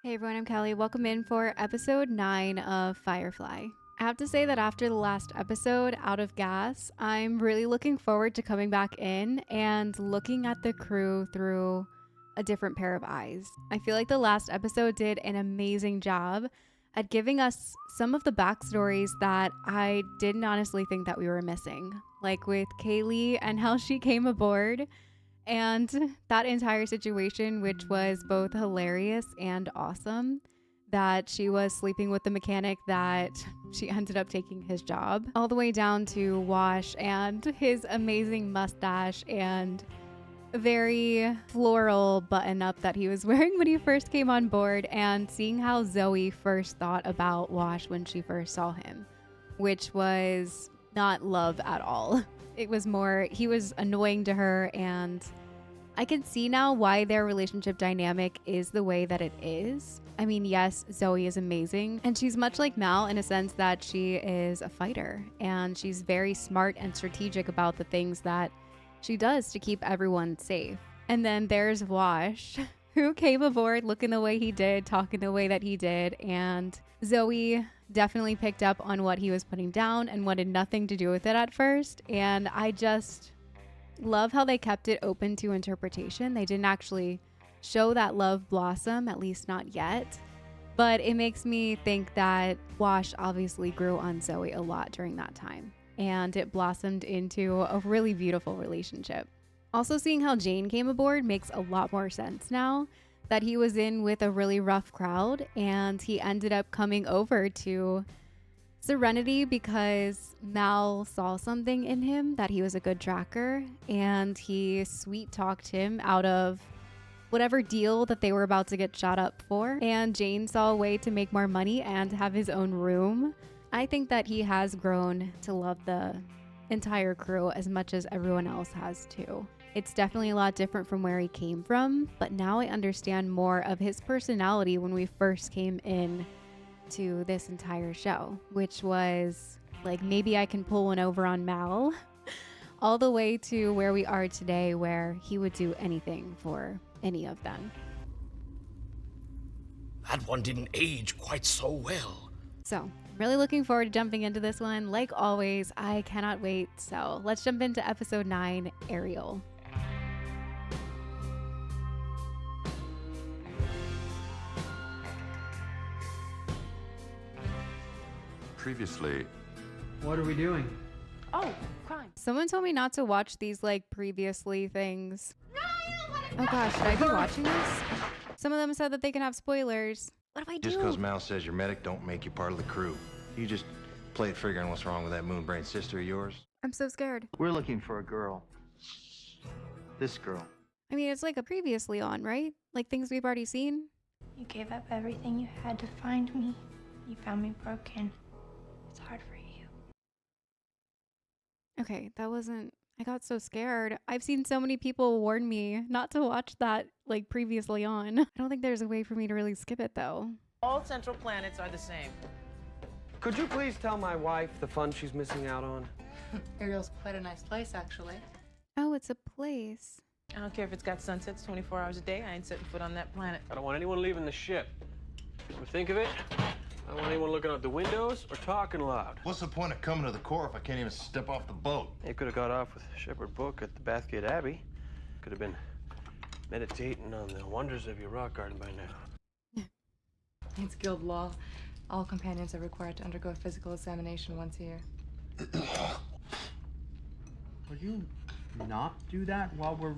Hey everyone, I'm Kelly. Welcome in for episode 9 of Firefly. I have to say that after the last episode, Out of Gas, I'm really looking forward to coming back in and looking at the crew through a different pair of eyes. I feel like the last episode did an amazing job at giving us some of the backstories that I didn't honestly think that we were missing. Like with Kaylee and how she came aboard and that entire situation, which was both hilarious and awesome, that she was sleeping with the mechanic that she ended up taking his job, all the way down to Wash and his amazing mustache and very floral button up that he was wearing when he first came on board, and seeing how Zoe first thought about Wash when she first saw him, which was not love at all. It was more, he was annoying to her, and I can see now why their relationship dynamic is the way that it is. I mean, yes, Zoe is amazing, and she's much like Mal in a sense that she is a fighter, and she's very smart and strategic about the things that she does to keep everyone safe. And then there's Wash, who came aboard looking the way he did, talking the way that he did, and Zoe definitely picked up on what he was putting down and wanted nothing to do with it at first. And I just love how they kept it open to interpretation. They didn't actually show that love blossom, at least not yet. But it makes me think that Wash obviously grew on Zoe a lot during that time, and it blossomed into a really beautiful relationship. Also, seeing how Jayne came aboard makes a lot more sense now, that he was in with a really rough crowd and he ended up coming over to Serenity because Mal saw something in him, that he was a good tracker, and he sweet talked him out of whatever deal that they were about to get shot up for. And Jayne saw a way to make more money and have his own room. I think that he has grown to love the entire crew as much as everyone else has too. It's definitely a lot different from where he came from, but now I understand more of his personality when we first came in to this entire show, which was like, maybe I can pull one over on Mal, all the way to where we are today, where he would do anything for any of them. That one didn't age quite so well. So I'm really looking forward to jumping into this one. Like always, I cannot wait. So let's jump into episode 9, Ariel. Previously. What are we doing? Oh, crime. Someone told me not to watch these like previously things. Oh gosh, should I be watching this? Some of them said that they can have spoilers. What do I do? Just because Mal says you're medic don't make you part of the crew. You just play it figuring what's wrong with that moonbrain sister of yours. I'm so scared. We're looking for a girl. This girl. I mean, it's like a previously on, right? Like things we've already seen. You gave up everything you had to find me. You found me broken. It's hard for you. Okay, that wasn't... I got so scared. I've seen so many people warn me not to watch that like previously on. I don't think there's a way for me to really skip it though. All central planets are the same. Could you please tell my wife the fun she's missing out on? Ariel's quite a nice place, actually. Oh, it's a place. I don't care if it's got sunsets 24 hours a day. I ain't setting foot on that planet. I don't want anyone leaving the ship. Ever think of it? I don't want anyone looking out the windows or talking loud. What's the point of coming to the Corps if I can't even step off the boat? You could have got off with Shepherd Book at the Bathgate Abbey. Could have been meditating on the wonders of your rock garden by now. It's guild law. All companions are required to undergo a physical examination once a year. Would you not do that while we're...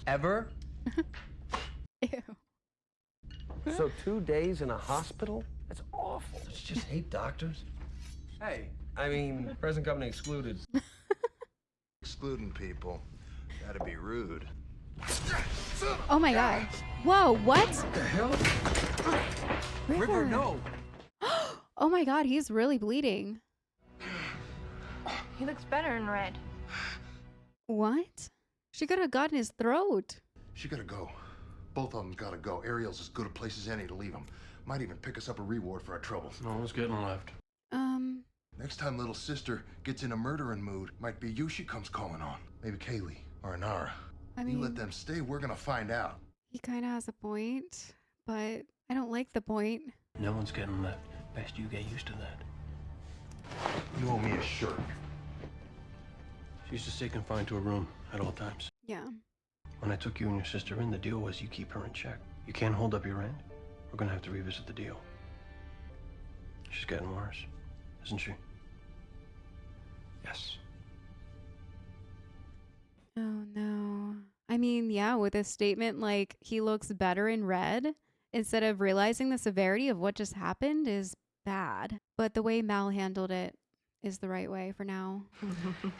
Ever? Ew. So 2 days in a hospital? That's awful. Did you just hate doctors? Hey, I mean, present company excluded. Excluding people. That'd be rude. Oh my god. Whoa, what? What the hell? River, no. Oh my god, he's really bleeding. He looks better in red. What? She could have gotten his throat. She gotta go. Both of them gotta go. Ariel's as good a place as any to leave them. Might even pick us up a reward for our trouble. No one's getting left. Next time little sister gets in a murdering mood, might be you she comes calling on. Maybe Kaylee or Inara. I You mean, let them stay, we're gonna find out. he kind of has a point, but I don't like the point. No one's getting that. Best you get used to that. You owe me a shirt. She's to stay confined to a room at all times. Yeah. When I took you and your sister in, the deal was you keep her in check. You can't hold up your end. We're gonna have to revisit the deal. She's getting worse, isn't she? Yes. Oh no. I mean, yeah, with a statement like he looks better in red, instead of realizing the severity of what just happened is bad. But the way Mal handled it is the right way for now.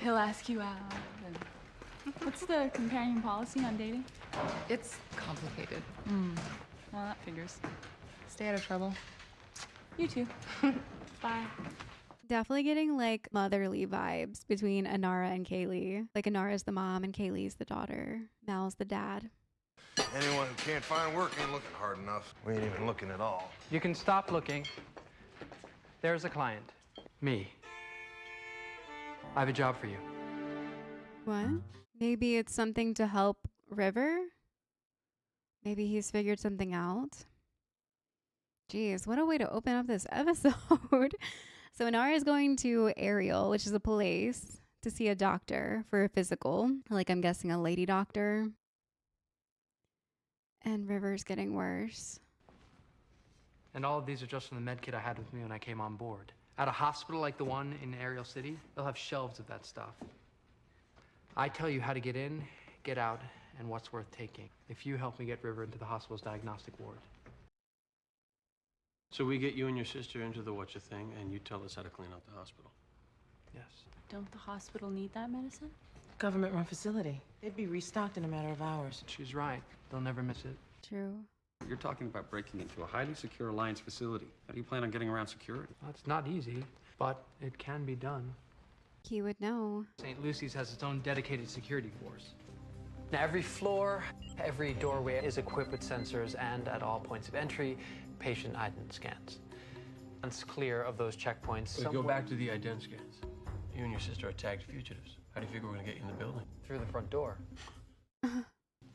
He'll ask you out. What's the companion policy on dating? It's complicated. Well, that figures. Stay out of trouble. You too. Bye. Definitely getting like motherly vibes between Inara and Kaylee. Like Inara's the mom and Kaylee's the daughter. Mal's the dad. Anyone who can't find work ain't looking hard enough. We ain't even looking at all. You can stop looking. There's a client. Me. I have a job for you. What? Maybe it's something to help River? Maybe he's figured something out? Jeez, what a way to open up this episode. So Inara is going to Ariel, which is a place, to see a doctor for a physical. Like, I'm guessing a lady doctor. And River's getting worse. And all of these are just from the med kit I had with me when I came on board. At a hospital like the one in Ariel City, they'll have shelves of that stuff. I tell you how to get in, get out, and what's worth taking. If you help me get River into the hospital's diagnostic ward. So we get you and your sister into the whatcha-thing, and you tell us how to clean out the hospital. Yes. Don't the hospital need that medicine? Government-run facility. They'd be restocked in a matter of hours. She's right. They'll never miss it. True. You're talking about breaking into a highly secure Alliance facility. How do you plan on getting around security? Well, it's not easy, but it can be done. He would know. St. Lucy's has its own dedicated security force. Now, every floor, every doorway is equipped with sensors, and at all points of entry, patient ident scans. Once clear of those checkpoints, Go back to the ident scans. You and your sister are tagged fugitives. How do you figure we're gonna get you in the building? Through the front door.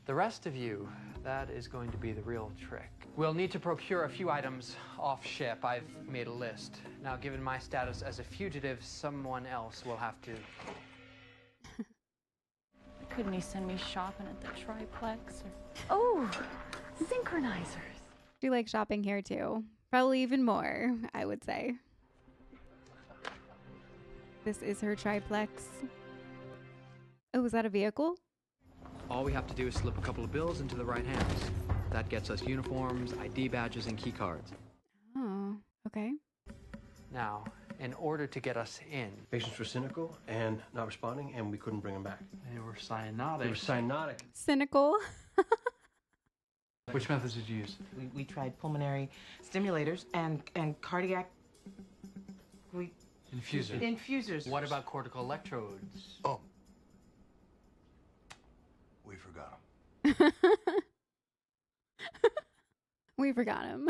The rest of you, that is going to be the real trick. We'll need to procure a few items off ship. I've made a list. Now, given my status as a fugitive, someone else will have to... Couldn't he send me shopping at the triplex? Oh, synchronizers. She likes shopping here too. Probably even more, I would say. This is her triplex. Oh, is that a vehicle? All we have to do is slip a couple of bills into the right hands. That gets us uniforms, ID badges, and key cards. Oh, okay. Now, in order to get us in... Patients were cynical and not responding, and we couldn't bring them back. They were cyanotic. They were cyanotic. Cynical. Which methods did you use? We tried pulmonary stimulators and cardiac... Infusers. Infusers. What about cortical electrodes? Oh. We forgot him. We forgot him.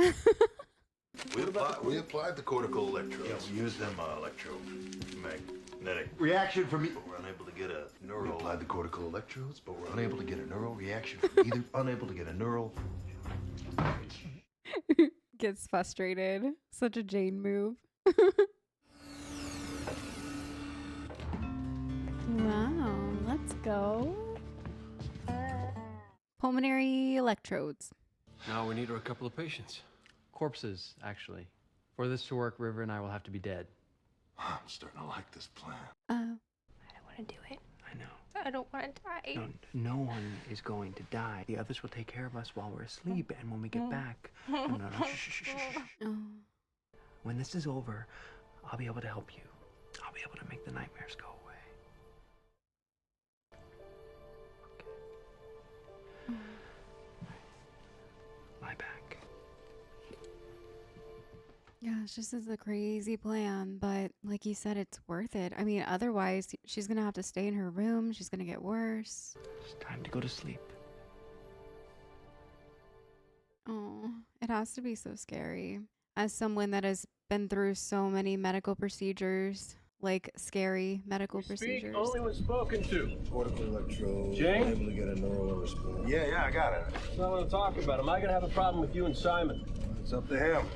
We applied the cortical electrodes. Yeah, we used them electromagnetic reaction from but we're unable to get a neural. We applied the cortical electrodes, but we're unable to get a neural reaction from either. Unable to get a neural. Gets frustrated. Such a Jayne move. Wow, let's go. Pulmonary electrodes. Now we need a couple of patients. Corpses, actually. For this to work, River and I will have to be dead. I'm starting to like this plan. I don't want to do it. I know. I don't want to die. No one is going to die. The others will take care of us while we're asleep, and when we get back... No, shh. Oh. When this is over, I'll be able to help you. I'll be able to make the nightmares go away. Okay. Lie back. Gosh, this is a crazy plan, but like you said, it's worth it. I mean, otherwise, she's going to have to stay in her room. She's going to get worse. It's time to go to sleep. Oh, it has to be so scary. As someone that has been through so many medical procedures, like scary medical procedures. Speak only when spoken to. Cortical electrode. Jayne? Able to get a neural response. Yeah, I got it. That's not what I'm talking about. Am I going to have a problem with you and Simon? It's up to him.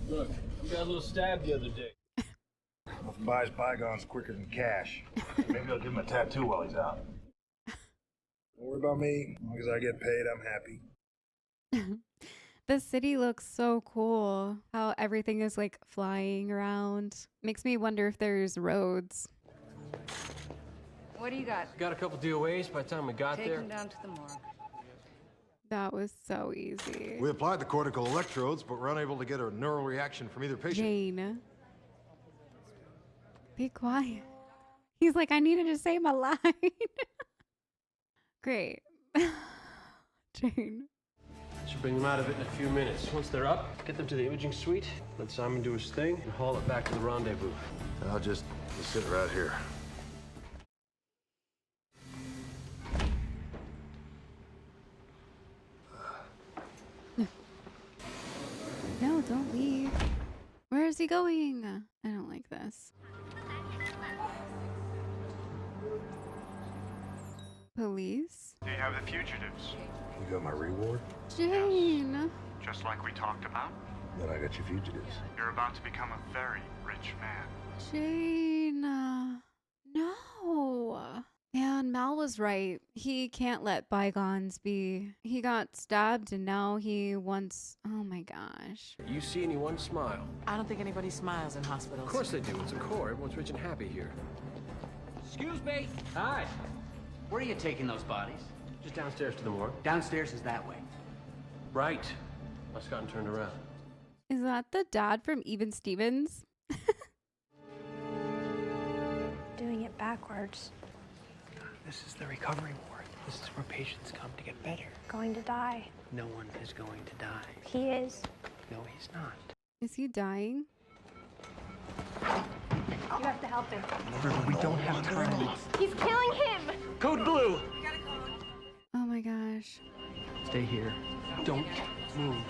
Look, you got a little stab the other day. If buys bygones quicker than cash. Maybe I'll give him a tattoo while he's out. Don't worry about me. As long as I get paid, I'm happy. The city looks so cool. How everything is like flying around. Makes me wonder if there's roads. What do you got? Got a couple DOAs by the time we got Take there. him down to the morgue. That was so easy. We applied the cortical electrodes, but we're unable to get a neural reaction from either patient. Jayne. Be quiet. He's like, I needed to say my line. Great. Jayne. Should bring them out of it in a few minutes. Once they're up, get them to the imaging suite, let Simon do his thing, and haul it back to the rendezvous. I'll just sit right here. No, don't leave. Where is he going? I don't like this. Police? Do you have the fugitives? You got my reward? Jayne! Just like we talked about? Then I got your fugitives. You're about to become a very rich man. Jayne. No. Man, Mal was right. He can't let bygones be. He got stabbed and now he wants... Oh my gosh. You see anyone smile? I don't think anybody smiles in hospitals. Of course they do. It's a core. Everyone's rich and happy here. Excuse me. Hi. Where are you taking those bodies? Just downstairs to the morgue. Downstairs is that way. Right. I've gotten turned around. Is that the dad from Even Stevens? Doing it backwards. This is the recovery ward. This is where patients come to get better. Going to die. No one is going to die. He is. No, he's not. Is he dying? You have to help him. We don't have time. He's killing him! Code blue! Oh my gosh. Stay here. Don't move.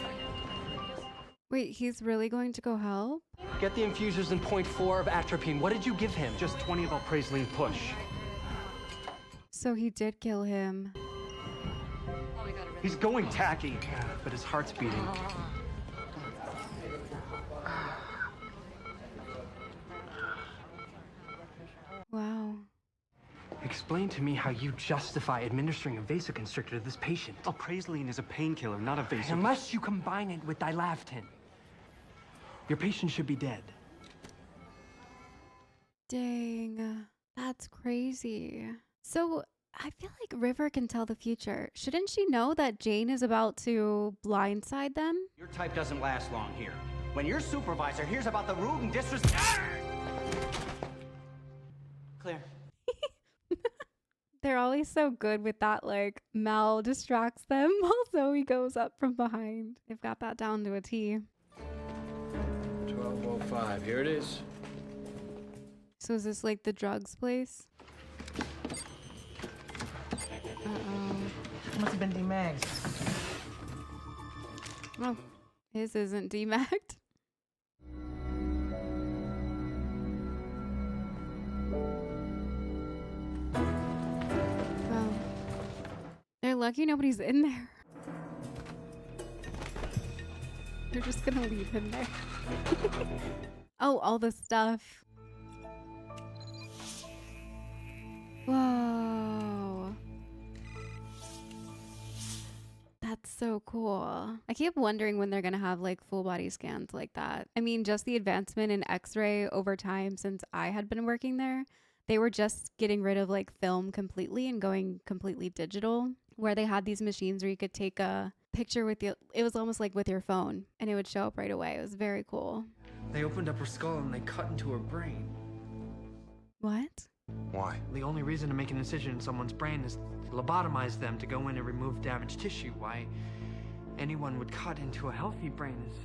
Wait, he's really going to go help? Get the infusers in 0.4 of atropine. What did you give him? Just 20 of Alprazoline push. So he did kill him. He's going tacky, but his heart's beating. Wow. Explain to me how you justify administering a vasoconstrictor to this patient. Alprazoline is a painkiller, not a vasoconstrictor. Unless you combine it with dilaftin. Your patient should be dead. Dang. That's crazy. So I feel like River can tell the future. Shouldn't she know that Jayne is about to blindside them? Your type doesn't last long here. When your supervisor hears about the rude and disrespect... Clear. They're always so good with that, like, Mal distracts them while Zoe goes up from behind. They've got that down to a T. 1205, here it is. So is this like the drugs place? Must have been demagged. Oh, his isn't demagged. Well, they're lucky nobody's in there. They're just gonna leave him there. Oh, all the stuff. Whoa. That's so cool. I keep wondering when they're gonna have like full body scans like that. I mean, just the advancement in X-ray over time since I had been working there, they were just getting rid of like film completely and going completely digital, where they had these machines where you could take a picture with you. It was almost like with your phone and it would show up right away. It was very cool. They opened up her skull and they cut into her brain. What? Why? The only reason to make an incision in someone's brain is to lobotomize them to go in and remove damaged tissue. Why anyone would cut into a healthy brain is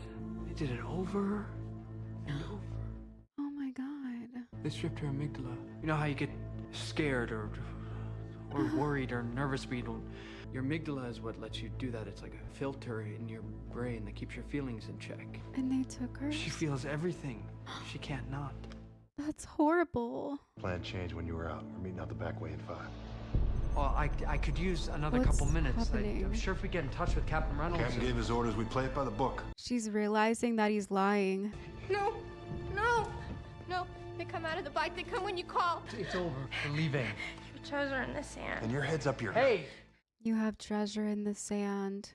they did it over and over. Oh my god. They stripped her amygdala. You know how you get scared or worried or nervous, but you don't. Your amygdala is what lets you do that. It's like a filter in your brain that keeps your feelings in check. And they took her? She feels everything. She can't not. That's horrible. Plan changed when you were out. We're meeting out the back way in 5. Well, I could use another What's couple minutes. happening? I'm sure if we get in touch with Captain Reynolds. Captain gave his orders. We play it by the book. She's realizing that he's lying. No, no, no. They come out of the bike. They come when you call. It's over. We're leaving. Your toes are in the sand. And your head's up your... Hey! You have treasure in the sand.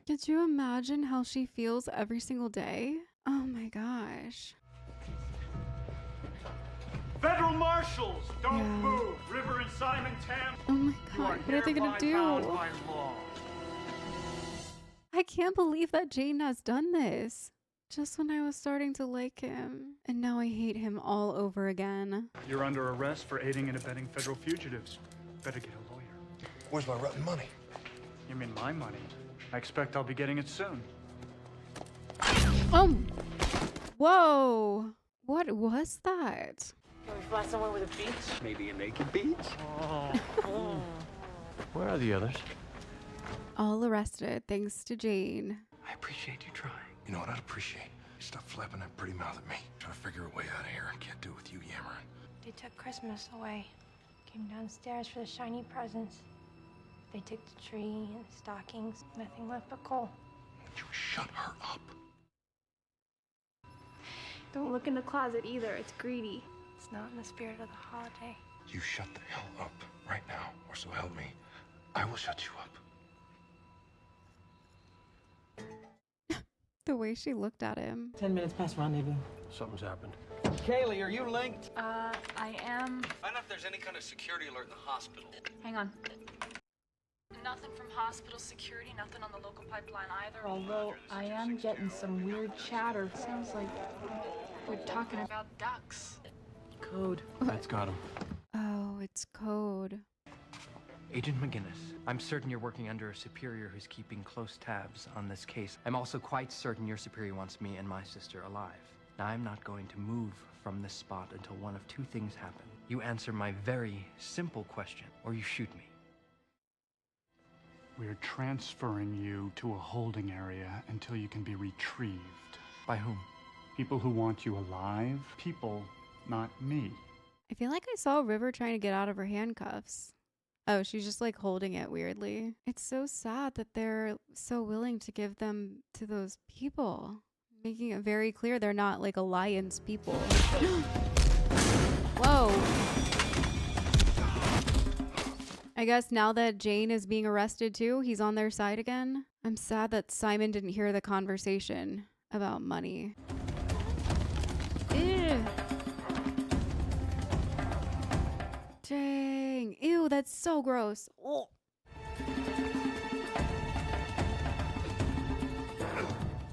Could you imagine how she feels every single day? Oh my gosh. Federal marshals, don't move. River and Simon Tam. Oh my god, what are they gonna do? By law. I can't believe that Jayne has done this. Just when I was starting to like him. And now I hate him all over again. You're under arrest for aiding and abetting federal fugitives. Better get a lawyer. Where's my rotten money? You mean my money? I expect I'll be getting it soon. Whoa! What was that? Can we fly somewhere with a beach? Maybe a naked beach? Oh. Where are the others? All arrested thanks to Jayne. I appreciate you trying. You know what I'd appreciate? Stop flapping that pretty mouth at me. Try to figure a way out of here. I can't do it with you yammering. They took Christmas away. Came downstairs for the shiny presents. They took the tree and stockings. Nothing left but coal. Would you shut her up? Don't look in the closet either. It's greedy. It's not in the spirit of the holiday. You shut the hell up right now, or so help me. I will shut you up. The way she looked at him. 10 minutes past rendezvous. Something's happened. Kaylee, are you linked? I am. Find out if there's any kind of security alert in the hospital. Hang on. Nothing from hospital security, nothing on the local pipeline either. Although I am getting some weird chatter. Sounds like we're talking about ducks. Code. That's got him. Oh, it's code. Agent McGinnis, I'm certain you're working under a superior who's keeping close tabs on this case. I'm also quite certain your superior wants me and my sister alive. Now, I'm not going to move from this spot until one of two things happen. You answer my very simple question, or you shoot me. We're transferring you to a holding area until you can be retrieved. By whom? People who want you alive. People, not me. I feel like I saw River trying to get out of her handcuffs. Oh, she's just like holding it weirdly. It's so sad that they're so willing to give them to those people. Making it very clear they're not like alliance people. Whoa. I guess now that Jayne is being arrested too, he's on their side again. I'm sad that Simon didn't hear the conversation about money. Ew. Dang. Ew, that's so gross. Oh.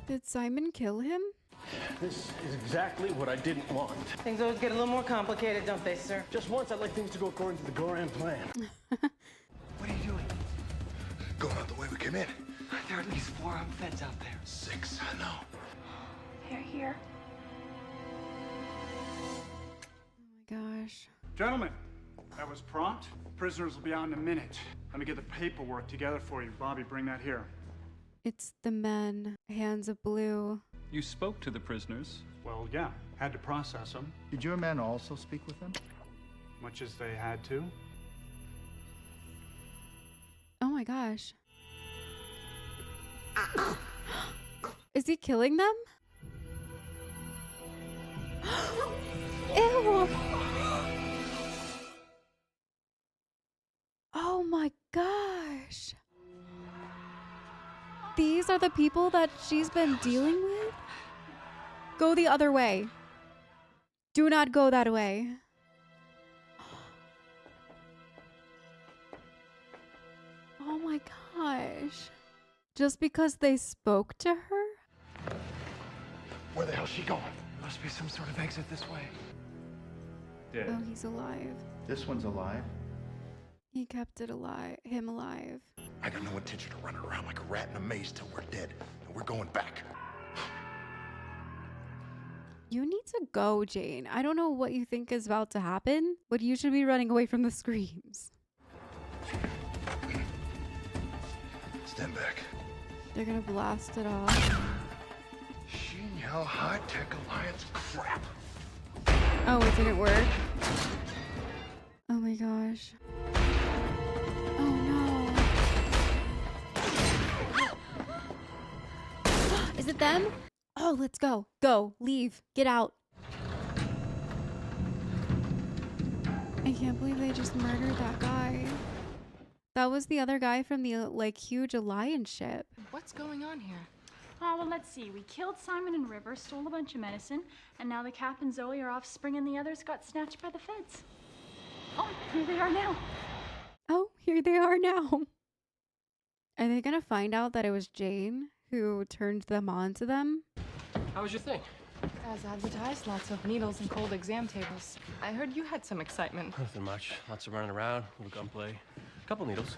Did Simon kill him? This is exactly what I didn't want. Things always get a little more complicated, don't they, sir? Just once, I'd like things to go according to the grand plan. What are you doing? Going out the way we came in. There are at least 4 armed feds out there. 6, I know. They're here. Oh my gosh. Gentlemen, that was prompt. Prisoners will be out in a minute. Let me get the paperwork together for you. Bobby, bring that here. It's the men. Hands of blue. You spoke to the prisoners. Well, yeah. Had to process them. Did your men also speak with them? Much as they had to. Oh my gosh. Is he killing them? Ew. Oh my gosh. These are the people that she's been dealing with? Go the other way. Do not go that way. Oh my gosh. Just because they spoke to her? Where the hell's she going? Must be some sort of exit this way. Dead. Oh, he's alive. This one's alive. He kept it alive. Him alive. I got no intention of running around like a rat in a maze till we're dead. And we're going back. You need to go, Jayne. I don't know what you think is about to happen, but you should be running away from the screams. Stand back. They're gonna blast it off. High-tech alliance crap. Oh, it didn't work. gosh. Oh no. Is it them? Oh, let's go. Go. Leave. Get out. I can't believe they just murdered that guy. That was the other guy from the, like, huge alliance ship. What's going on here? Oh, well, let's see. We killed Simon and River, stole a bunch of medicine, and now the Cap and Zoe are off Spring and the others got snatched by the feds. Oh, here they are now. Oh, here they are now. Are they gonna find out that it was Jayne who turned them on to them? How was your thing? As advertised, lots of needles and cold exam tables. I heard you had some excitement. Nothing much. Lots of running around, a little gunplay. A couple needles.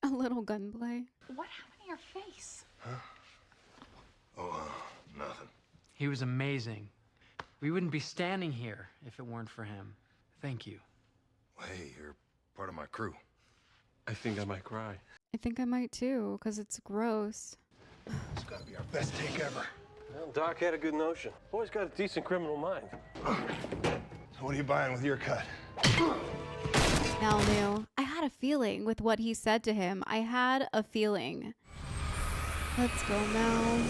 A little gunplay. What happened to your face? Huh? Oh, nothing. He was amazing. We wouldn't be standing here if it weren't for him. Thank you. Hey, you're part of my crew. I think I might cry. I think I might too, because it's gross. It's gotta be our best take ever. Well, Doc had a good notion. Boy's got a decent criminal mind. So what are you buying with your cut? Mel knew. I had a feeling with what he said to him. I had a feeling. Let's go, Mel.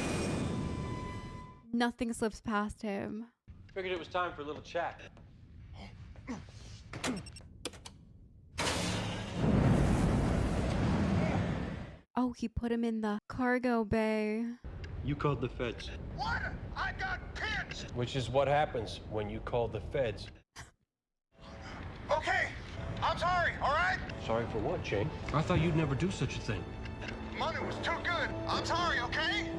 Nothing slips past him. Figured it was time for a little chat. Oh, he put him in the cargo bay. You called the feds. What? I got pinched! Which is what happens when you call the feds. Okay, I'm sorry, all right? Sorry for what, Jayne? I thought you'd never do such a thing. Money was too good. I'm sorry, okay?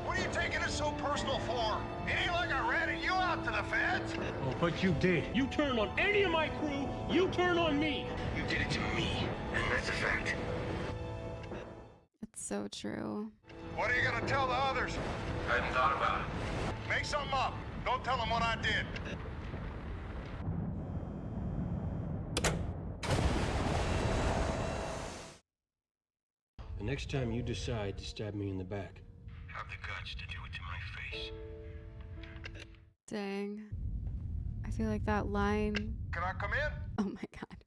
What are you taking it so personal for? It ain't like I ratted you out to the feds. Oh, but you did. You turn on any of my crew, you turn on me. You did it to me, and that's a fact. It's so true. What are you gonna tell the others? I hadn't thought about it. Make something up. Don't tell them what I did. The next time you decide to stab me in the back, Have the guts to do it to my face. Dang. I feel like that line. Can I come in? Oh my god.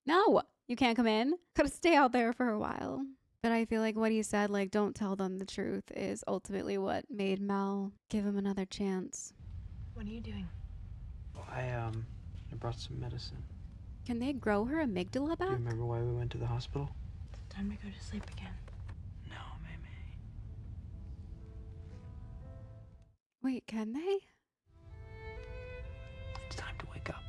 No, you can't come in. Gotta stay out there for a while. But I feel like what he said, like, don't tell them the truth, is ultimately what made Mel give him another chance. What are you doing? I brought some medicine. Can they grow her amygdala Do you back? remember why we went to the hospital? Time to go to sleep again. No, Mimi. Wait, can they? It's time to wake up.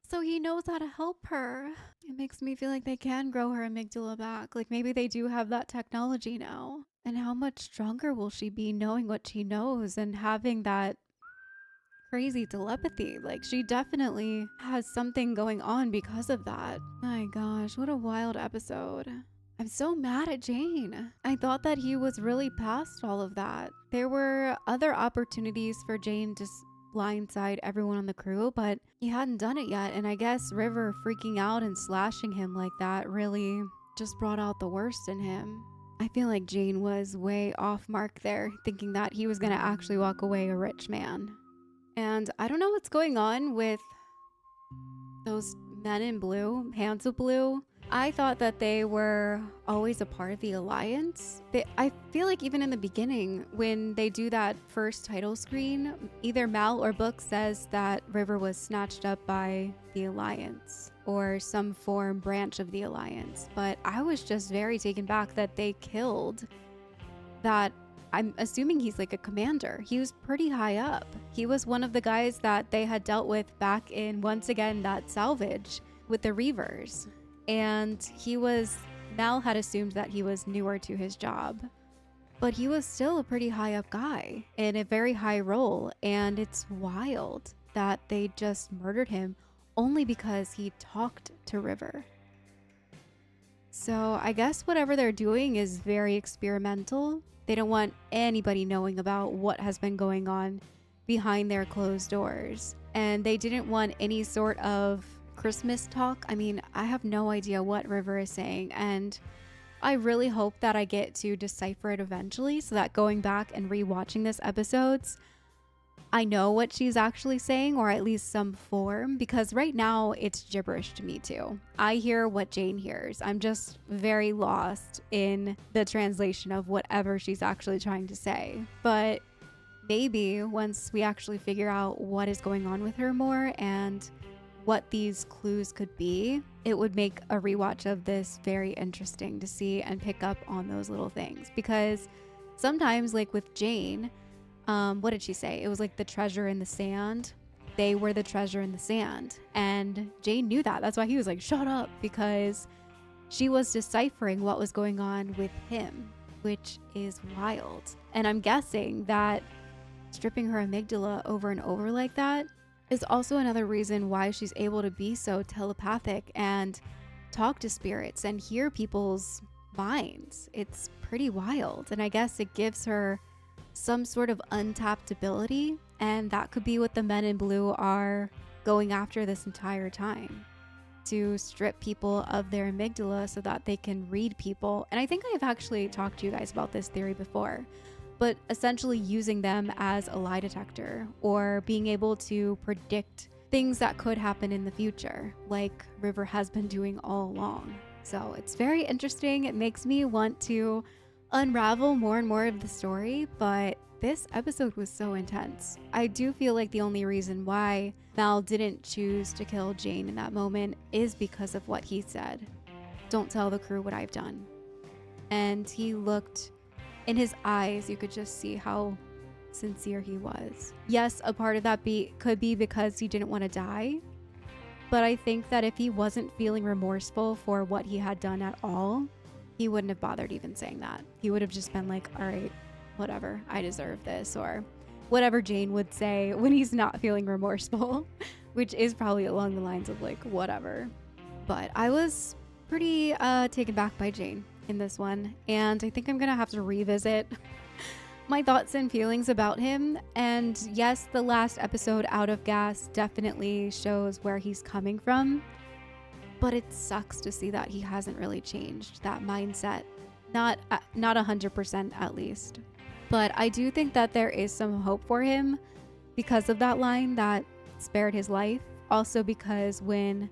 So he knows how to help her. It makes me feel like they can grow her amygdala back. Like maybe they do have that technology now. And how much stronger will she be knowing what she knows and having that crazy telepathy? Like she definitely has something going on because of that. My gosh, what a wild episode. I'm so mad at Jayne. I thought that he was really past all of that. There were other opportunities for Jayne to blindside everyone on the crew, but he hadn't done it yet. And I guess River freaking out and slashing him like that really just brought out the worst in him. I feel like Jayne was way off mark there, thinking that he was gonna actually walk away a rich man. And I don't know what's going on with those men in blue, hands of blue. I thought that they were always a part of the Alliance. I feel like even in the beginning, when they do that first title screen, either Mal or Book says that River was snatched up by the Alliance or some form branch of the Alliance. But I was just very taken back that they killed that. I'm assuming he's like a commander. He was pretty high up. He was one of the guys that they had dealt with back in, once again, that salvage with the Reavers. And Mal had assumed that he was newer to his job, but he was still a pretty high up guy in a very high role. And it's wild that they just murdered him only because he talked to River. So I guess whatever they're doing is very experimental. They don't want anybody knowing about what has been going on behind their closed doors. And they didn't want any sort of Christmas talk. I mean, I have no idea what River is saying. And I really hope that I get to decipher it eventually so that going back and rewatching this episodes, I know what she's actually saying, or at least some form, because right now it's gibberish to me too. I hear what Jayne hears. I'm just very lost in the translation of whatever she's actually trying to say. But maybe once we actually figure out what is going on with her more and what these clues could be, it would make a rewatch of this very interesting to see and pick up on those little things. Because sometimes, like with Jayne, what did she say? It was like the treasure in the sand. They were the treasure in the sand. And Jayne knew that. That's why he was like, shut up, because she was deciphering what was going on with him, which is wild. And I'm guessing that stripping her amygdala over and over like that is also another reason why she's able to be so telepathic and talk to spirits and hear people's minds. It's pretty wild. And I guess it gives her some sort of untapped ability, and that could be what the men in blue are going after this entire time, to strip people of their amygdala so that they can read people. And I think I've actually talked to you guys about this theory before, but essentially using them as a lie detector or being able to predict things that could happen in the future, like River has been doing all along. So it's very interesting. It makes me want to unravel more and more of the story, but this episode was so intense. I do feel like the only reason why Mal didn't choose to kill Jayne in that moment is because of what he said. Don't tell the crew what I've done. And he looked, in his eyes, you could just see how sincere he was. Yes, a part of that could be because he didn't want to die, but I think that if he wasn't feeling remorseful for what he had done at all, he wouldn't have bothered even saying that. He would have just been like, all right, whatever, I deserve this, or whatever Jayne would say when he's not feeling remorseful, which is probably along the lines of like, whatever. But I was pretty taken back by Jayne in this one, and I think I'm gonna have to revisit my thoughts and feelings about him. And yes, the last episode, Out of Gas, definitely shows where he's coming from. But it sucks to see that he hasn't really changed that mindset. Not 100% at least. But I do think that there is some hope for him because of that line that spared his life. Also because when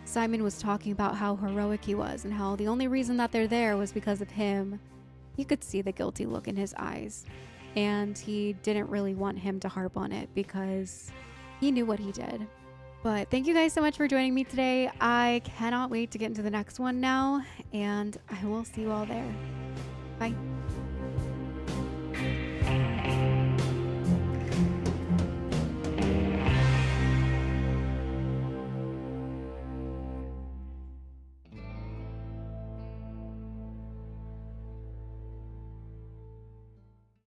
Simon was talking about how heroic he was and how the only reason that they're there was because of him, you could see the guilty look in his eyes. And he didn't really want him to harp on it because he knew what he did. But thank you guys so much for joining me today. I cannot wait to get into the next one now, and I will see you all there. Bye.